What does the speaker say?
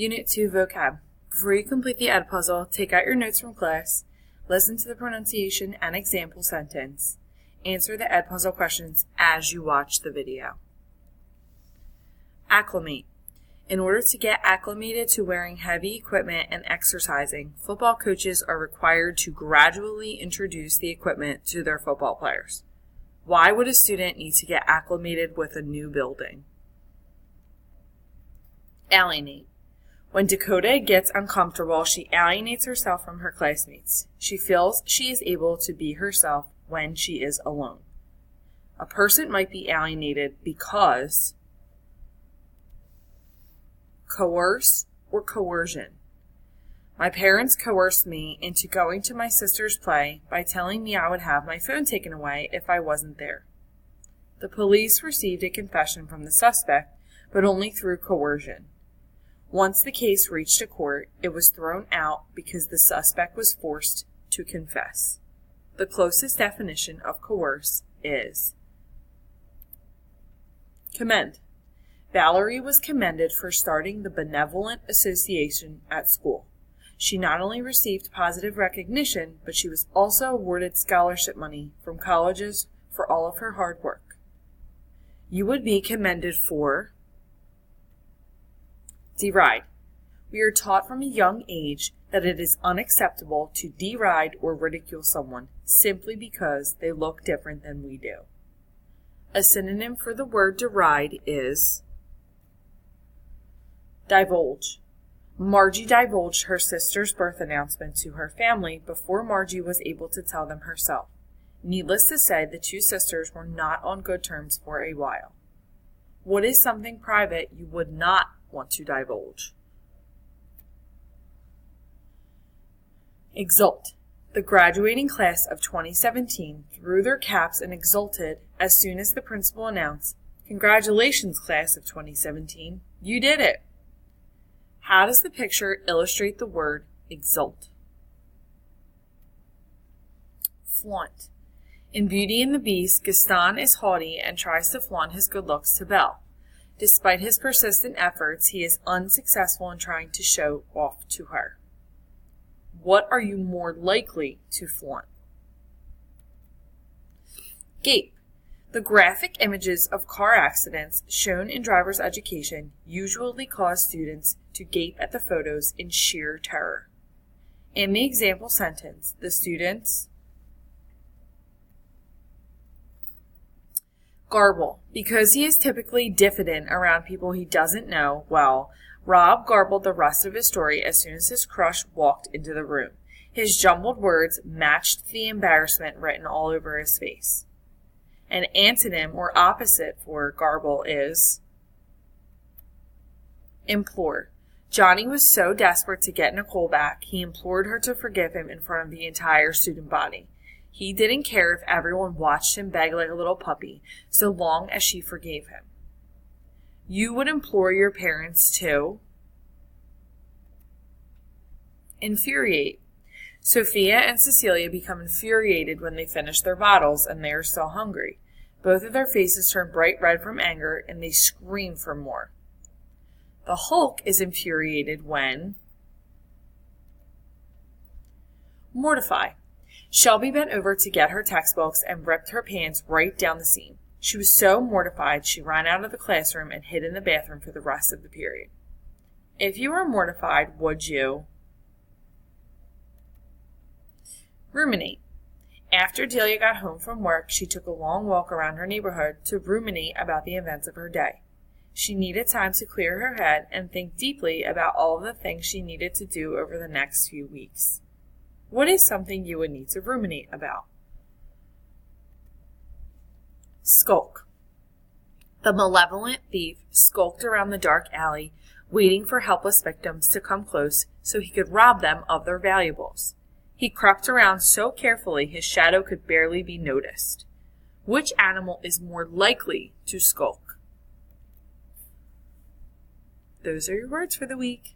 Unit 2 Vocab. Before you complete the Ed puzzle, take out your notes from class, listen to the pronunciation and example sentence, answer the Ed puzzle questions as you watch the video. Acclimate. In order to get acclimated to wearing heavy equipment and exercising, football coaches are required to gradually introduce the equipment to their football players. Why would a student need to get acclimated with a new building? Alienate. When Dakota gets uncomfortable, she alienates herself from her classmates. She feels she is able to be herself when she is alone. A person might be alienated because coerce or coercion. My parents coerced me into going to my sister's play by telling me I would have my phone taken away if I wasn't there. The police received a confession from the suspect, but only through coercion. Once the case reached a court, it was thrown out because the suspect was forced to confess. The closest definition of coerce is commend. Valerie was commended for starting the Benevolent Association at school. She not only received positive recognition, but she was also awarded scholarship money from colleges for all of her hard work. You would be commended for deride. We are taught from a young age that it is unacceptable to deride or ridicule someone simply because they look different than we do. A synonym for the word deride is divulge. Margie divulged her sister's birth announcement to her family before Margie was able to tell them herself. Needless to say, the two sisters were not on good terms for a while. What is something private you would not want to divulge? Exult. The graduating class of 2017 threw their caps and exulted as soon as the principal announced, "Congratulations, class of 2017, you did it." How does the picture illustrate the word exult? Flaunt. In Beauty and the Beast, Gaston is haughty and tries to flaunt his good looks to Belle. Despite his persistent efforts, he is unsuccessful in trying to show off to her. What are you more likely to flaunt? Gape. The graphic images of car accidents shown in driver's education usually cause students to gape at the photos in sheer terror. In the example sentence, the students garble. Because he is typically diffident around people he doesn't know well, Rob garbled the rest of his story as soon as his crush walked into the room. His jumbled words matched the embarrassment written all over his face. An antonym or opposite for garble is implore. Johnny was so desperate to get Nicole back, he implored her to forgive him in front of the entire student body. He didn't care if everyone watched him beg like a little puppy, so long as she forgave him. You would implore your parents to infuriate. Sophia and Cecilia become infuriated when they finish their bottles and they are still hungry. Both of their faces turn bright red from anger and they scream for more. The Hulk is infuriated when mortify. Shelby bent over to get her textbooks and ripped her pants right down the seam. She was so mortified she ran out of the classroom and hid in the bathroom for the rest of the period. If you were mortified, would you ruminate? After Delia got home from work, she took a long walk around her neighborhood to ruminate about the events of her day. She needed time to clear her head and think deeply about all of the things she needed to do over the next few weeks. What is something you would need to ruminate about? Skulk. The malevolent thief skulked around the dark alley, waiting for helpless victims to come close so he could rob them of their valuables. He crept around so carefully his shadow could barely be noticed. Which animal is more likely to skulk? Those are your words for the week.